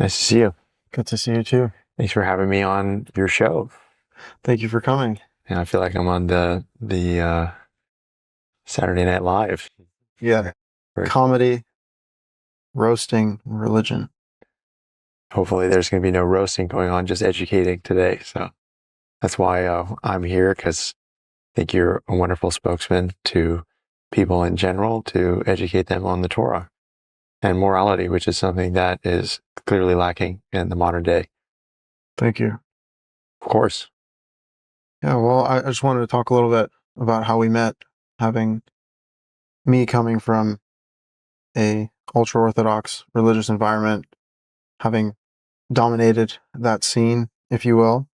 Nice to see you. Good to see you too. Thanks for having me on your show. Thank you for coming. And I feel like I'm on the Saturday Night Live. Yeah. Right. Comedy, roasting, religion. Hopefully, there's going to be no roasting going on, just educating today. So that's why I'm here, because I think you're a wonderful spokesman to people in general to educate them on the Torah and morality, which is something that is clearly lacking in the modern day. Thank you. Of course. Yeah, well, I just wanted to talk a little bit about how we met, having me coming from a ultra-Orthodox religious environment, having dominated that scene, if you will.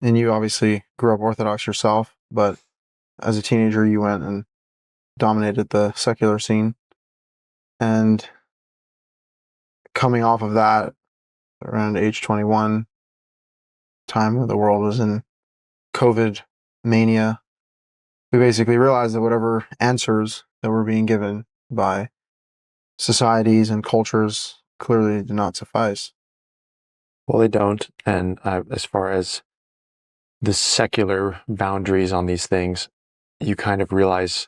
And you obviously grew up Orthodox yourself, but as a teenager, you went and dominated the secular scene. And coming off of that, around age 21, time when the world was in COVID mania, we basically realized that whatever answers that were being given by societies and cultures clearly did not suffice. Well, they don't. And as far as the secular boundaries on these things, you kind of realize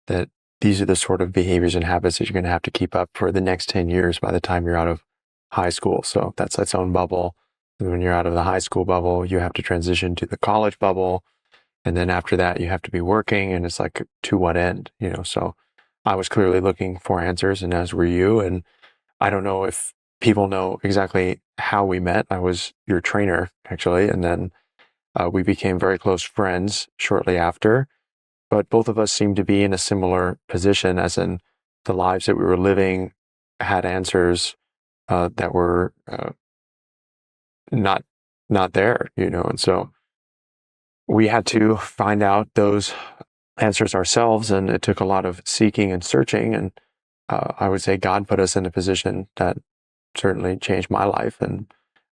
that these are the sort of behaviors and habits that you're going to have to keep up for the next 10 years by the time you're out of high school. So that's its own bubble. And when you're out of the high school bubble, you have to transition to the college bubble. And then after that, you have to be working. And it's like, to what end? So I was clearly looking for answers, and as were you. And I don't know if people know exactly how we met. I was your trainer, actually. And then we became very close friends shortly after. But both of us seemed to be in a similar position, as in the lives that we were living had answers that were not there, and so we had to find out those answers ourselves, and it took a lot of seeking and searching, and I would say God put us in a position that certainly changed my life, and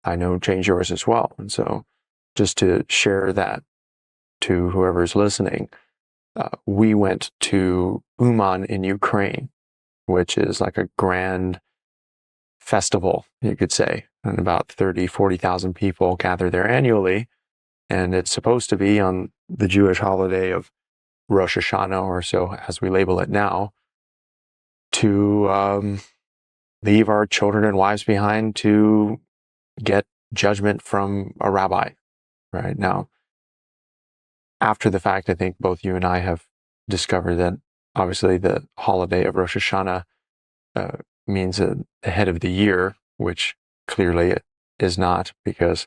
I know changed yours as well. And so just to share that to whoever's listening, we went to Uman in Ukraine, which is like a grand festival, you could say, and about 30, 40,000 people gather there annually. And it's supposed to be on the Jewish holiday of Rosh Hashanah, or so as we label it now, to leave our children and wives behind to get judgment from a rabbi. Right now, after the fact, I think both you and I have discovered that obviously the holiday of Rosh Hashanah means the head of the year, which clearly it is not, because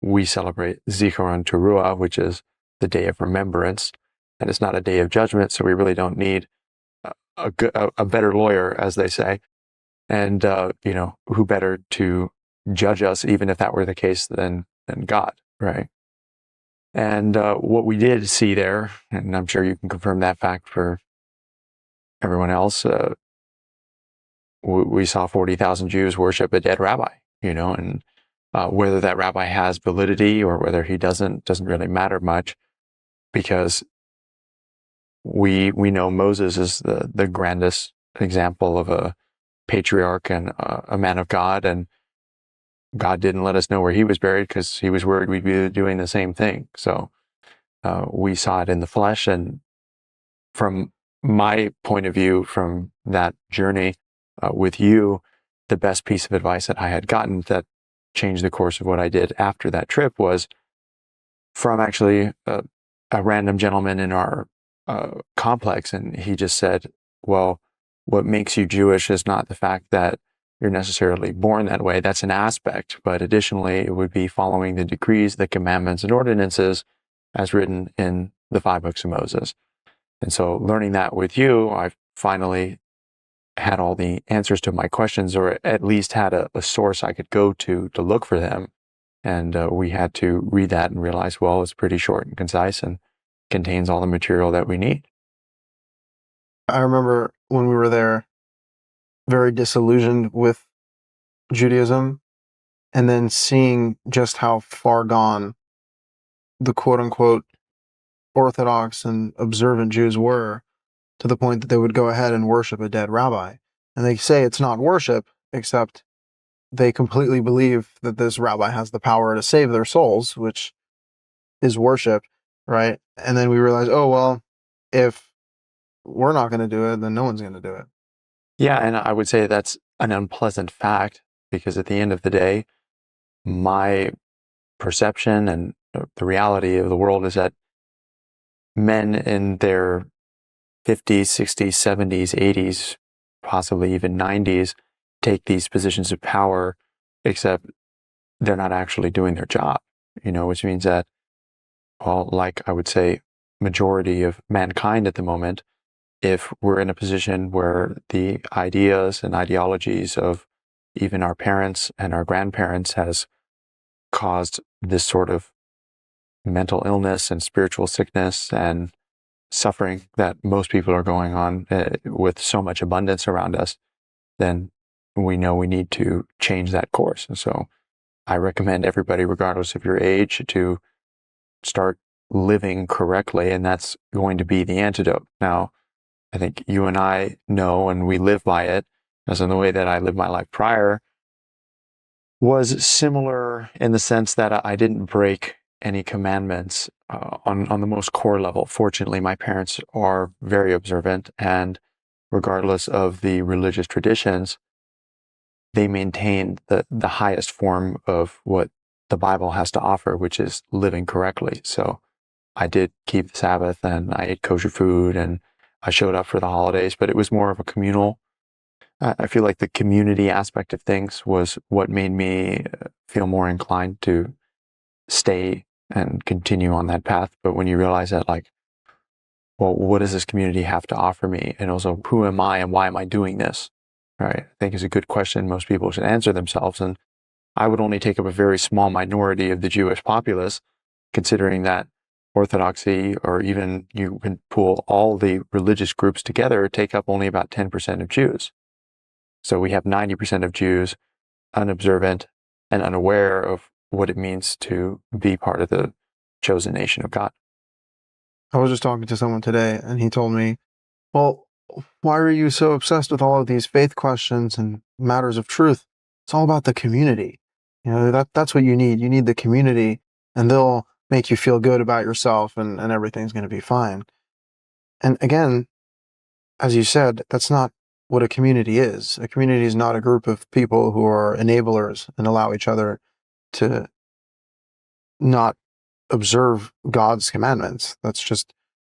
we celebrate Zikaron Teruah, which is the day of remembrance, and it's not a day of judgment. So we really don't need a better lawyer, as they say, and who better to judge us, even if that were the case, than God, right? And what we did see there, and I'm sure you can confirm that fact for everyone else, we saw 40,000 Jews worship a dead rabbi, and whether that rabbi has validity or whether he doesn't really matter much, because we know Moses is the grandest example of a patriarch and a man of God, and God didn't let us know where he was buried because he was worried we'd be doing the same thing. So we saw it in the flesh, and from my point of view, from that journey with you, the best piece of advice that I had gotten that changed the course of what I did after that trip was from actually a random gentleman in our complex. And he just said, well, what makes you Jewish is not the fact that you're necessarily born that way. That's an aspect. But additionally, it would be following the decrees, the commandments, and ordinances as written in the 5 books of Moses. And so learning that with you, I finally had all the answers to my questions, or at least had a source I could go to look for them. And we had to read that and realize, well, it's pretty short and concise and contains all the material that we need. I remember when we were there, very disillusioned with Judaism, and then seeing just how far gone the quote-unquote Orthodox and observant Jews were, to the point that they would go ahead and worship a dead rabbi. And they say it's not worship, except they completely believe that this rabbi has the power to save their souls, which is worship, right? And then we realize, oh, well, if we're not going to do it, then no one's going to do it. Yeah, and I would say that's an unpleasant fact, because at the end of the day, my perception and the reality of the world is that men in their 50s, 60s, 70s, 80s, possibly even 90s, take these positions of power, except they're not actually doing their job, which means that, well, like I would say, majority of mankind at the moment, if we're in a position where the ideas and ideologies of even our parents and our grandparents has caused this sort of mental illness and spiritual sickness and suffering that most people are going on with so much abundance around us, then we know we need to change that course. And so I recommend everybody, regardless of your age, to start living correctly, and that's going to be the antidote. Now, I think you and I know, and we live by it, as in the way that I lived my life prior was similar in the sense that I didn't break any commandments on the most core level. Fortunately, my parents are very observant, and regardless of the religious traditions, they maintain the highest form of what the Bible has to offer, which is living correctly. So I did keep the Sabbath, and I ate kosher food, and I showed up for the holidays, but it was more of a communal. I feel like the community aspect of things was what made me feel more inclined to stay and continue on that path. But when you realize that, like, well, what does this community have to offer me? And also, who am I and why am I doing this? Right? I think is a good question most people should answer themselves. And I would only take up a very small minority of the Jewish populace, considering that Orthodoxy, or even you can pool all the religious groups together, take up only about 10% of Jews. So we have 90% of Jews unobservant and unaware of what it means to be part of the chosen nation of God. I was just talking to someone today, and he told me, well, why are you so obsessed with all of these faith questions and matters of truth? It's all about the community. That's what you need. You need the community, and they'll make you feel good about yourself, and everything's going to be fine. And again, as you said, that's not what a community is. A community is not a group of people who are enablers and allow each other to not observe God's commandments. That's just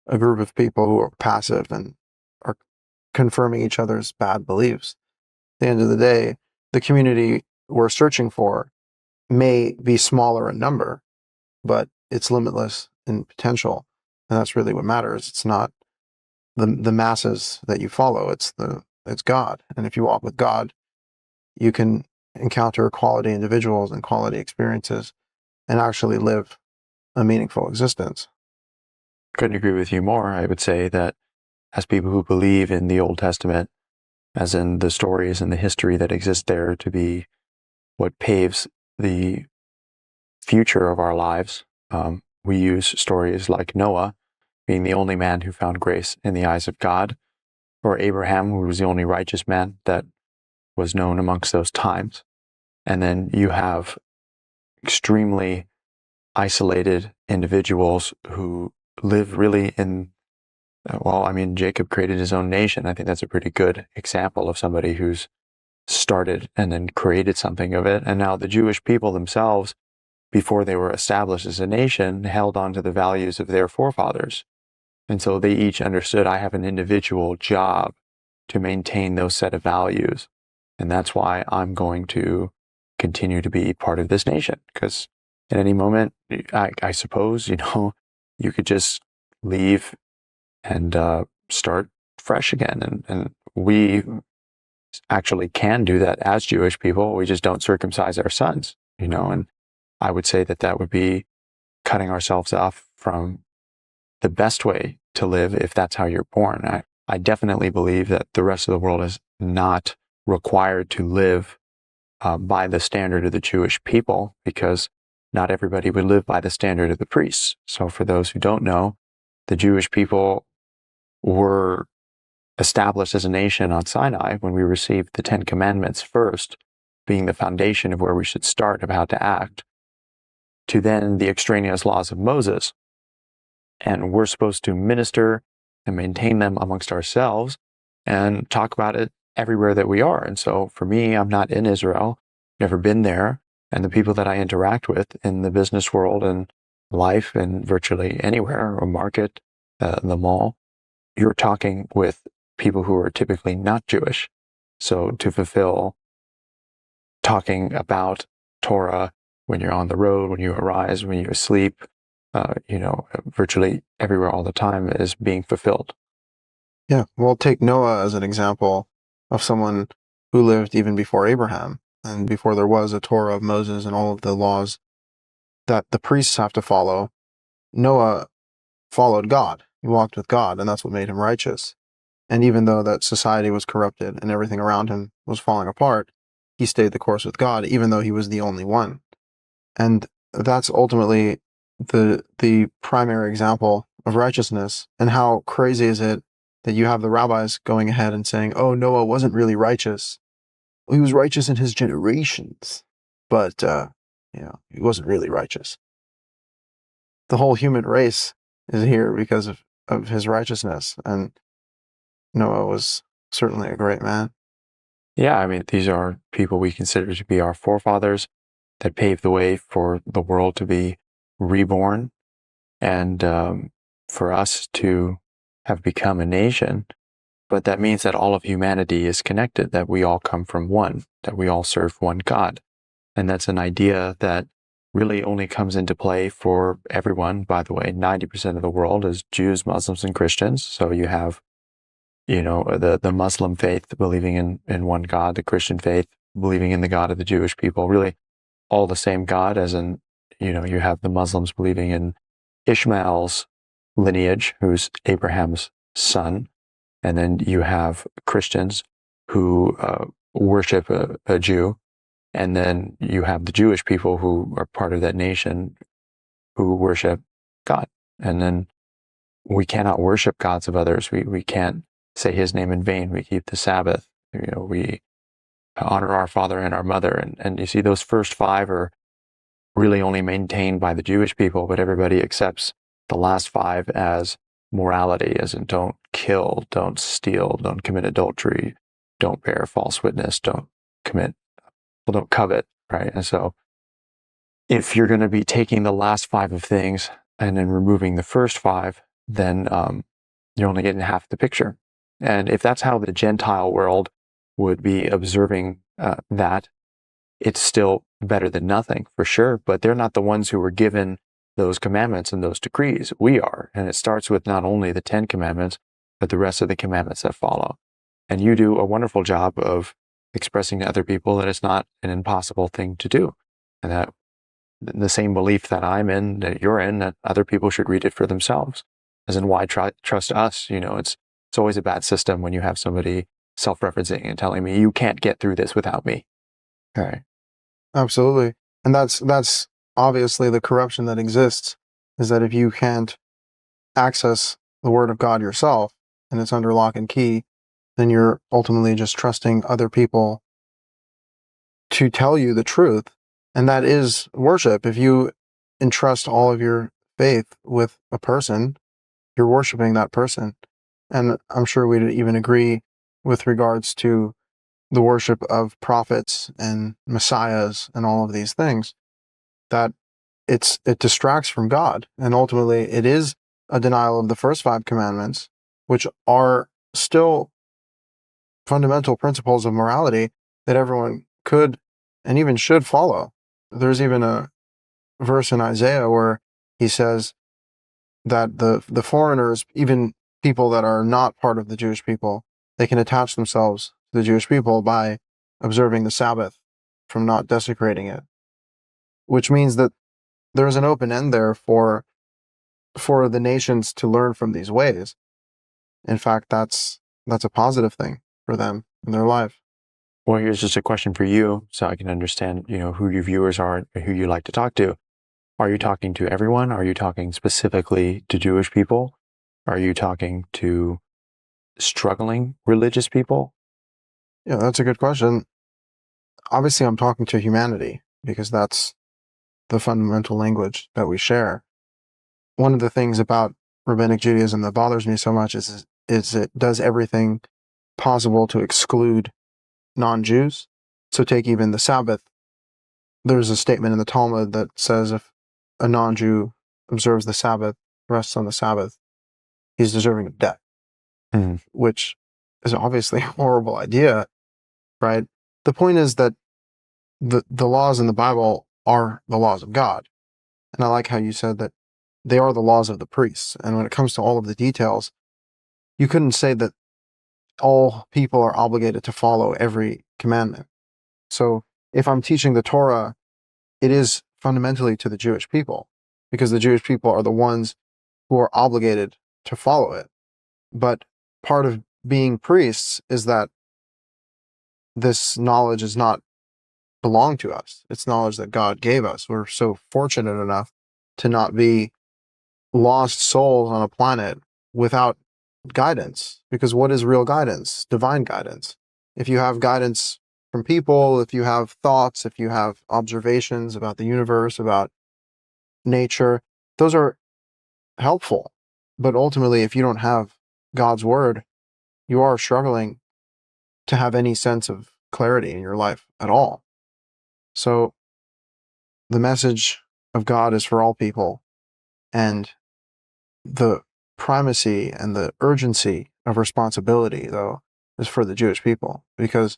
a group of people who are passive and are confirming each other's bad beliefs. At the end of the day, the community we're searching for may be smaller in number, but it's limitless in potential. And that's really what matters. It's not the masses that you follow. It's God. And if you walk with God, you can encounter quality individuals and quality experiences and actually live a meaningful existence. Couldn't agree with you more. I would say that as people who believe in the Old Testament, as in the stories and the history that exists there to be what paves the future of our lives, we use stories like Noah being the only man who found grace in the eyes of God, or Abraham, who was the only righteous man that was known amongst those times. And then you have extremely isolated individuals who live really in, well, I mean, Jacob created his own nation. I think that's a pretty good example of somebody who's started and then created something of it. And now the Jewish people themselves, before they were established as a nation, held on to the values of their forefathers. And so they each understood, I have an individual job to maintain those set of values. And that's why I'm going to continue to be part of this nation. Because at any moment, I suppose, you could just leave and start fresh again. And we actually can do that as Jewish people. We just don't circumcise our sons, and I would say that would be cutting ourselves off from the best way to live if that's how you're born. I definitely believe that the rest of the world is not required to live by the standard of the Jewish people, because not everybody would live by the standard of the priests. So for those who don't know, the Jewish people were established as a nation on Sinai when we received the Ten Commandments first. being the foundation of where we should start of how to act, to then the extraneous laws of Moses. And we're supposed to minister and maintain them amongst ourselves and talk about it everywhere that we are. And so for me, I'm not in Israel, never been there. And the people that I interact with in the business world and life and virtually anywhere, or market, the mall, you're talking with people who are typically not Jewish. So to fulfill talking about Torah when you're on the road, when you arise, when you sleep, virtually everywhere all the time is being fulfilled. Yeah, well, take Noah as an example of someone who lived even before Abraham and before there was a Torah of Moses and all of the laws that the priests have to follow. Noah followed God. He walked with God, and that's what made him righteous. And even though that society was corrupted and everything around him was falling apart, he stayed the course with God, even though he was the only one. And that's ultimately the primary example of righteousness. And how crazy is it that you have the rabbis going ahead and saying, oh, Noah wasn't really righteous. He was righteous in his generations, but he wasn't really righteous. The whole human race is here because of his righteousness, and Noah was certainly a great man. Yeah, I mean, these are people we consider to be our forefathers that paved the way for the world to be reborn and for us to have become a nation. But that means that all of humanity is connected, that we all come from one, that we all serve one God. And that's an idea that really only comes into play for everyone. By the way, 90% of the world is Jews, Muslims, and Christians. So you have, the Muslim faith believing in one God, the Christian faith believing in the God of the Jewish people, really all the same God, as in, you have the Muslims believing in Ishmael's lineage, who's Abraham's son. And then you have Christians who worship a Jew. And then you have the Jewish people who are part of that nation who worship God. And then we cannot worship gods of others. We can't say his name in vain. We keep the Sabbath. We honor our father and our mother. And you see, those first five are really only maintained by the Jewish people, but everybody accepts the last five as morality, as in don't kill, don't steal, don't commit adultery, don't bear false witness, don't covet, right? And so if you're going to be taking the last five of things and then removing the first five, then you're only getting half the picture. And if that's how the Gentile world would be observing that, it's still better than nothing, for sure. But they're not the ones who were given those commandments and those decrees. We are. And it starts with not only the 10 commandments, but the rest of the commandments that follow. And you do a wonderful job of expressing to other people that it's not an impossible thing to do. And that the same belief that I'm in, that you're in, that other people should read it for themselves. As in, why trust us? It's always a bad system when you have somebody self-referencing and telling me, you can't get through this without me. All right. Absolutely. And that's obviously the corruption that exists, is that if you can't access the Word of God yourself and it's under lock and key, then you're ultimately just trusting other people to tell you the truth. And that is worship. If you entrust all of your faith with a person, you're worshiping that person. And I'm sure we'd even agree with regards to the worship of prophets and messiahs and all of these things, that it distracts from God. And ultimately, it is a denial of the first five commandments, which are still fundamental principles of morality that everyone could and even should follow. There's even a verse in Isaiah where he says that the foreigners, even people that are not part of the Jewish people, they can attach themselves to the Jewish people by observing the Sabbath, from not desecrating it, which means that there's an open end there for the nations to learn from these ways. In fact, that's a positive thing for them in their life. Well, here's just a question for you, so I can understand, who your viewers are and who you like to talk to. Are you talking to everyone? Are you talking specifically to Jewish people? Are you talking to struggling religious people? Yeah, that's a good question. obviously I'm talking to humanity because that's the fundamental language that we share. One of the things about Rabbinic Judaism that bothers me so much is it does everything possible to exclude non-Jews. So take even the Sabbath. There's a statement in the Talmud that says if a non-Jew observes the Sabbath, rests on the Sabbath, he's deserving of death, which is obviously a horrible idea, right? The point is that the laws in the Bible are the laws of God. And I like how you said that they are the laws of the priests. And when it comes to all of the details, you couldn't say that all people are obligated to follow every commandment. So if I'm teaching the Torah, it is fundamentally to the Jewish people, because the Jewish people are the ones who are obligated to follow it. But part of being priests is that this knowledge does not belong to us. It's knowledge that God gave us. We're so fortunate enough to not be lost souls on a planet without guidance. Because what is real guidance? Divine guidance. If you have guidance from people, if you have thoughts, if you have observations about the universe, about nature, those are helpful. But ultimately, if you don't have God's word, you are struggling to have any sense of clarity in your life at all. So the message of God is for all people, and the primacy and the urgency of responsibility, though, is for the Jewish people, because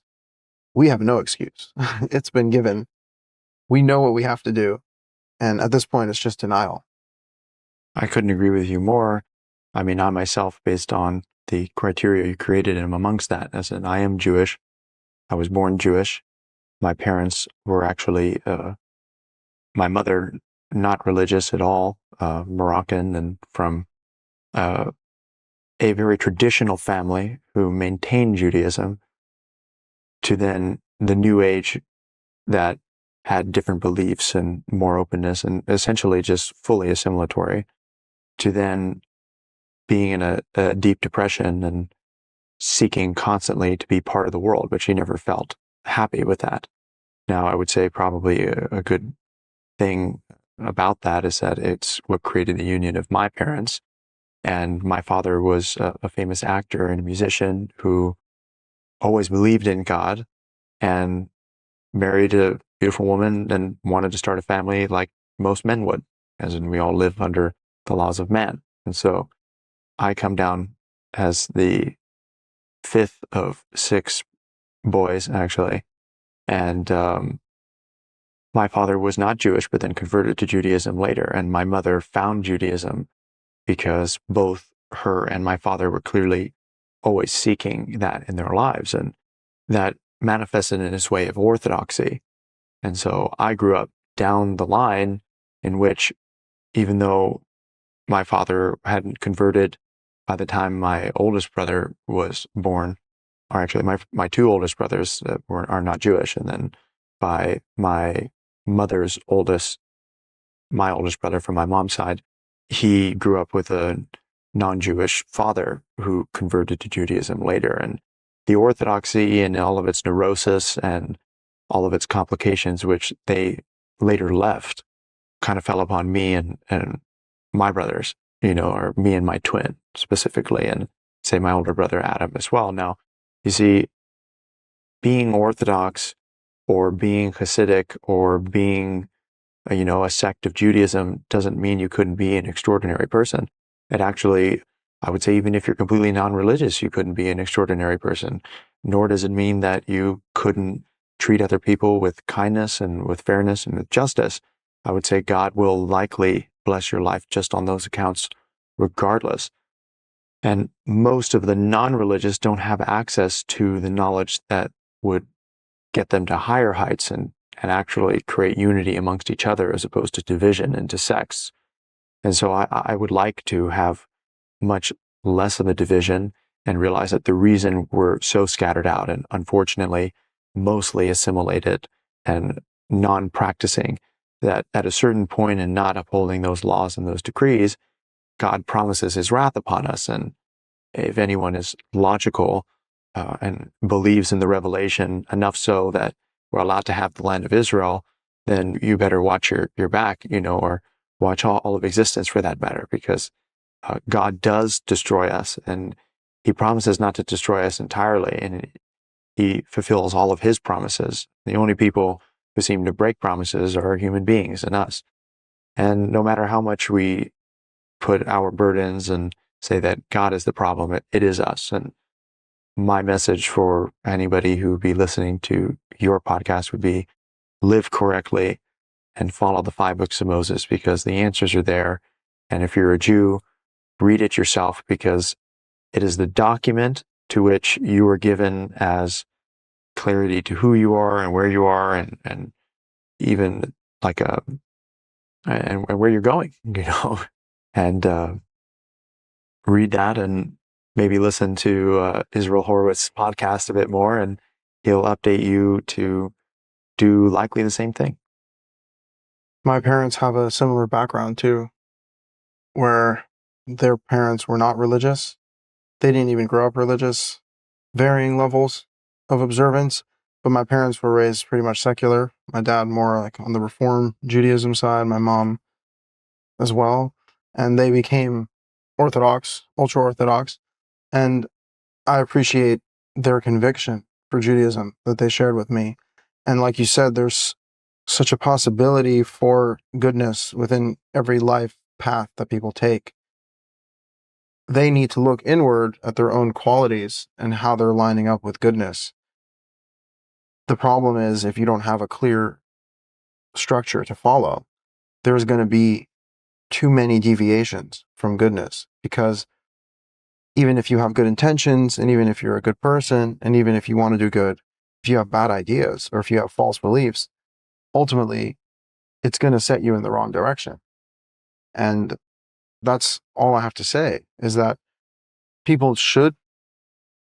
we have no excuse. It's been given. We know what we have to do, and at this point, it's just denial. I couldn't agree with you more. I mean, I myself, based on the criteria you created, am amongst that. As in, I am Jewish. I was born Jewish. My parents were actually, my mother, not religious at all, Moroccan, and from a very traditional family who maintained Judaism, to then the New Age that had different beliefs and more openness and essentially just fully assimilatory, to then being in a deep depression and seeking constantly to be part of the world, but she never felt happy with that. Now, I would say probably a good thing about that is that it's what created the union of my parents. And my father was a famous actor and a musician who always believed in God and married a beautiful woman and wanted to start a family like most men would, as in we all live under the laws of man. And so I come down as the fifth of six boys, actually. And my father was not Jewish, but then converted to Judaism later. And my mother found Judaism because both her and my father were clearly always seeking that in their lives. And that manifested in this way of orthodoxy. And so I grew up down the line in which, even though my father hadn't converted by the time my oldest brother was born, or actually my two oldest brothers are not Jewish, and then by my mother's my oldest brother from my mom's side, he grew up with a non-Jewish father who converted to Judaism later. And the orthodoxy and all of its neurosis and all of its complications, which they later left, kind of fell upon me and my brothers, or me and my twin specifically, and say my older brother Adam as well. Now, you see, being Orthodox or being Hasidic or being, a sect of Judaism doesn't mean you couldn't be an extraordinary person. It actually, I would say, even if you're completely non-religious, you couldn't be an extraordinary person. Nor does it mean that you couldn't treat other people with kindness and with fairness and with justice. I would say God will likely bless your life just on those accounts, regardless. And most of the non-religious don't have access to the knowledge that would get them to higher heights and actually create unity amongst each other as opposed to division into sects. And so I would like to have much less of a division and realize that the reason we're so scattered out and unfortunately mostly assimilated and non-practicing, that at a certain point in not upholding those laws and those decrees, God promises his wrath upon us. And if anyone is logical and believes in the revelation enough so that we're allowed to have the land of Israel, then you better watch your back, or watch all of existence for that matter, because God does destroy us, and he promises not to destroy us entirely, and he fulfills all of his promises. The only people who seem to break promises are human beings and us. And no matter how much we put our burdens and say that God is the problem, it is us. And my message for anybody who would be listening to your podcast would be live correctly and follow the 5 books of Moses, because the answers are there. And if you're a Jew, read it yourself, because it is the document to which you are given as clarity to who you are and where you are, and even like and where you're going, and read that, and maybe listen to Israel Horowitz podcast a bit more, and he'll update you to do likely the same thing. My parents have a similar background too, where their parents were not religious. They didn't even grow up religious, varying levels of observance. But my parents were raised pretty much secular. My dad more like on the Reform Judaism side, my mom as well. And they became Orthodox, ultra Orthodox. And I appreciate their conviction for Judaism that they shared with me. And like you said, there's such a possibility for goodness within every life path that people take. They need to look inward at their own qualities and how they're lining up with goodness. The problem is, if you don't have a clear structure to follow, there's going to be too many deviations from goodness, because even if you have good intentions, and even if you're a good person, and even if you want to do good, if you have bad ideas or if you have false beliefs, ultimately it's going to set you in the wrong direction. And that's all I have to say, is that people should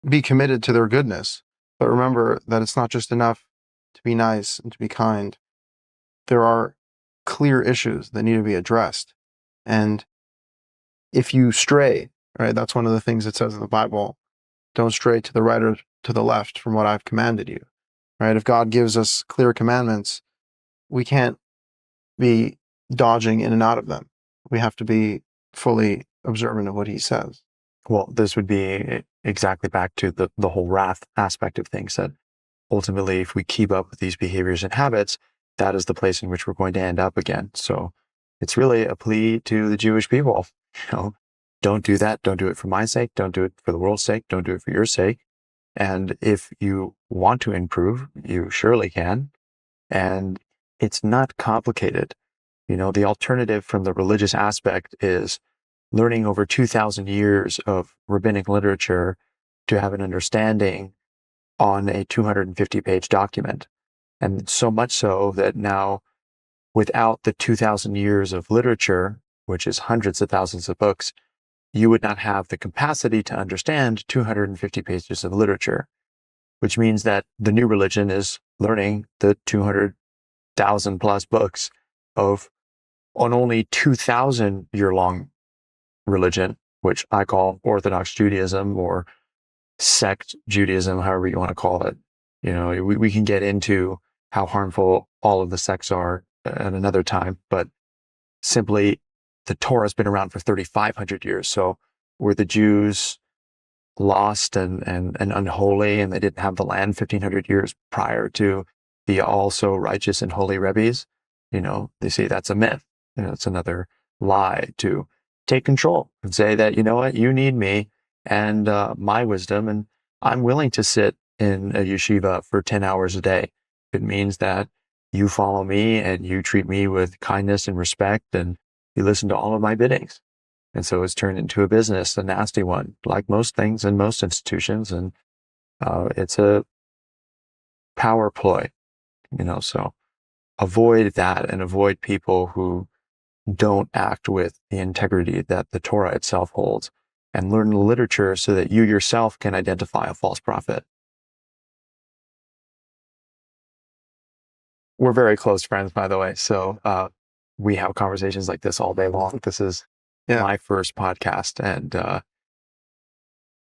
be committed to their goodness, but remember that it's not just enough to be nice and to be kind. There are clear issues that need to be addressed. And if you stray, right, that's one of the things it says in the Bible, don't stray to the right or to the left from what I've commanded you, right? If God gives us clear commandments, we can't be dodging in and out of them. We have to be fully observant of what he says. Well, this would be exactly back to the whole wrath aspect of things, that ultimately, if we keep up with these behaviors and habits, that is the place in which we're going to end up again. So it's really a plea to the Jewish people, don't do that. Don't do it for my sake. Don't do it for the world's sake. Don't do it for your sake. And if you want to improve, you surely can. And it's not complicated. The alternative from the religious aspect is learning over 2,000 years of rabbinic literature to have an understanding on a 250-page document. And so much so that now, without the 2,000 years of literature, which is hundreds of thousands of books, you would not have the capacity to understand 250 pages of literature, which means that the new religion is learning the 200,000 plus books of on only 2,000 year long religion, which I call Orthodox Judaism or sect Judaism, however you want to call it. We can get into how harmful all of the sects are at another time, but simply the Torah has been around for 3,500 years. So were the Jews lost and unholy, and they didn't have the land 1,500 years prior to the also righteous and holy rabbis? They say that's a myth. It's another lie to take control and say that, you need me and my wisdom, and I'm willing to sit in a yeshiva for 10 hours a day. It means that you follow me and you treat me with kindness and respect, and you listen to all of my biddings. And so it's turned into a business, a nasty one, like most things in most institutions. And it's a power ploy, so avoid that, and avoid people who don't act with the integrity that the Torah itself holds, and learn the literature so that you yourself can identify a false prophet. We're very close friends, by the way. So we have conversations like this all day long. This is my first podcast, and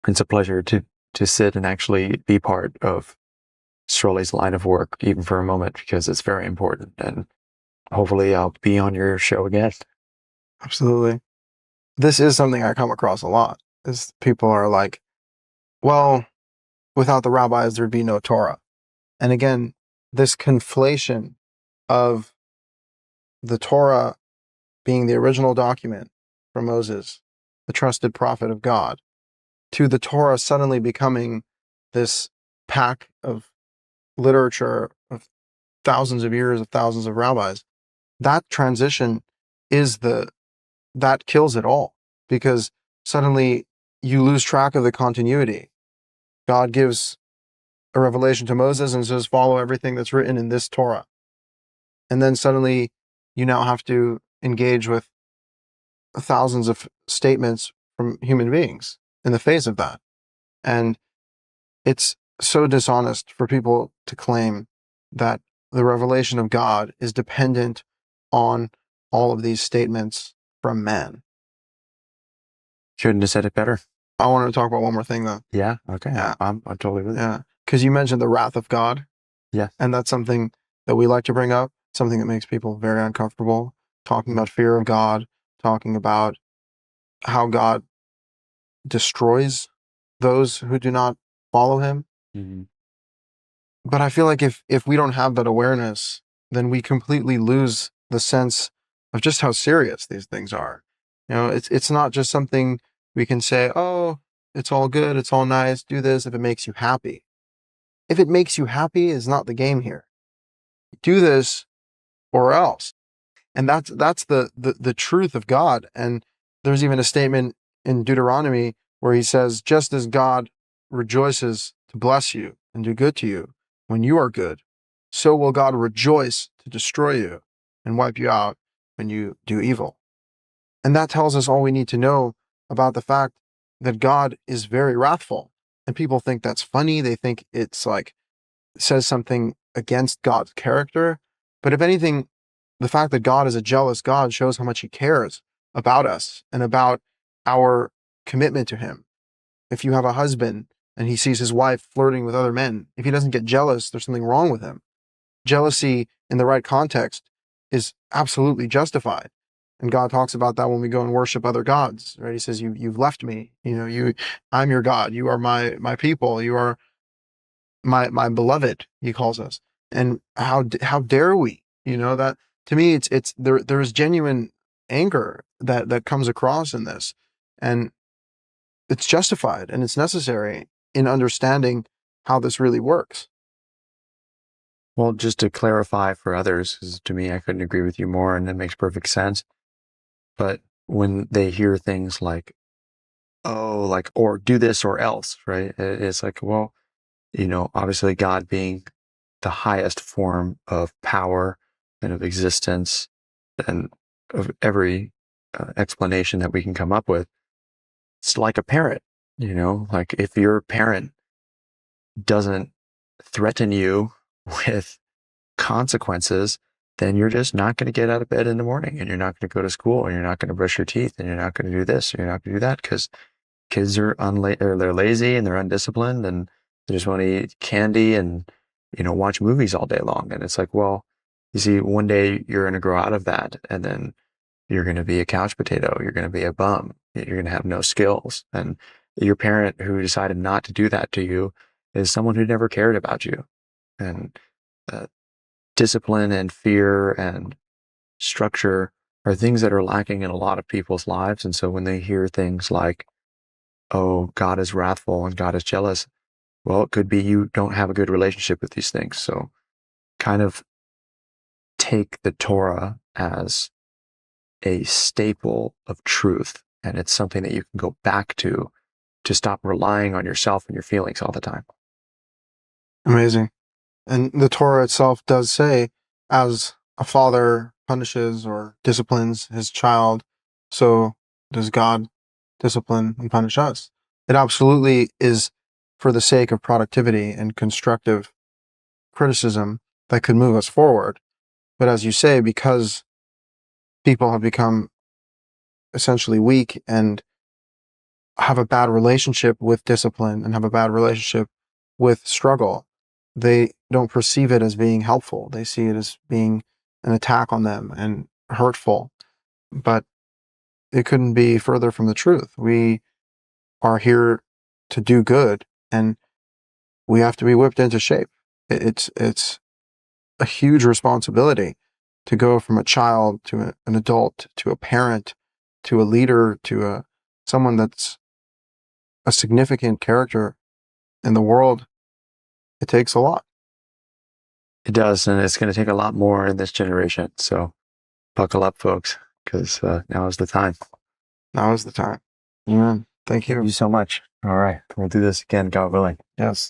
it's a pleasure to sit and actually be part of Shirley's line of work even for a moment, because it's very important. And hopefully I'll be on your show again. Absolutely. This is something I come across a lot, is people are like, well, without the rabbis, there'd be no Torah. And again, this conflation of the Torah being the original document from Moses, the trusted prophet of God, to the Torah suddenly becoming this pack of literature of thousands of years of thousands of rabbis, that transition is that kills it all, because suddenly you lose track of the continuity. God gives a revelation to Moses and says, follow everything that's written in this Torah. And then suddenly you now have to engage with thousands of statements from human beings in the face of that. And it's so dishonest for people to claim that the revelation of God is dependent on all of these statements from man. Couldn't have said it better. I wanted to talk about one more thing, though. Yeah. Okay. Yeah. I'm totally with you. Yeah. Because you mentioned the wrath of God. Yeah. And that's something that we like to bring up, something that makes people very uncomfortable, talking about fear of God, talking about how God destroys those who do not follow him. Mm-hmm. But I feel like if we don't have that awareness, then we completely lose the sense of just how serious these things are. You know, it's not just something we can say, oh, it's all good, it's all nice, do this if it makes you happy. If it makes you happy is not the game here. Do this or else. And that's the truth of God. And there's even a statement in Deuteronomy where he says, just as God rejoices to bless you and do good to you when you are good, so will God rejoice to destroy you and wipe you out when you do evil. And that tells us all we need to know about the fact that God is very wrathful. And people think that's funny. They think it's like, says something against God's character. But if anything, the fact that God is a jealous God shows how much he cares about us and about our commitment to him. If you have a husband and he sees his wife flirting with other men, if he doesn't get jealous, there's something wrong with him. Jealousy in the right context is absolutely justified. And God talks about that when we go and worship other gods, right? He says, you've left me, I'm your God. You are my people. You are my beloved, he calls us. And how dare we, that to me, it's there's genuine anger that comes across in this, and it's justified and it's necessary in understanding how this really works. Well, just to clarify for others, because to me, I couldn't agree with you more, and it makes perfect sense. But when they hear things like, oh, like, or do this or else, right? It's like, well, obviously God being the highest form of power and of existence and of every explanation that we can come up with, it's like a parent, like if your parent doesn't threaten you with consequences, then you're just not going to get out of bed in the morning, and you're not going to go to school, and you're not going to brush your teeth, and you're not going to do this, and you're not going to do that, because kids are they're lazy and they're undisciplined, and they just want to eat candy and watch movies all day long. And it's like, well, you see, one day you're going to grow out of that, and then you're going to be a couch potato, you're going to be a bum, you're going to have no skills. And your parent who decided not to do that to you is someone who never cared about you. And discipline and fear and structure are things that are lacking in a lot of people's lives. And so when they hear things like, oh, God is wrathful and God is jealous, well, it could be you don't have a good relationship with these things. So kind of take the Torah as a staple of truth, and it's something that you can go back to stop relying on yourself and your feelings all the time. Amazing. And the Torah itself does say, as a father punishes or disciplines his child, so does God discipline and punish us. It absolutely is for the sake of productivity and constructive criticism that could move us forward. But as you say, because people have become essentially weak and have a bad relationship with discipline and have a bad relationship with struggle, they don't perceive it as being helpful. They see it as being an attack on them and hurtful. But it couldn't be further from the truth. We are here to do good, and we have to be whipped into shape. It's a huge responsibility to go from a child to an adult to a parent to a leader to someone that's a significant character in the world. It takes a lot. It does, and it's going to take a lot more in this generation. So buckle up, folks, because now is the time. Now is the time. Amen. Thank you. Thank you so much. All right. We'll do this again, God willing. Yes.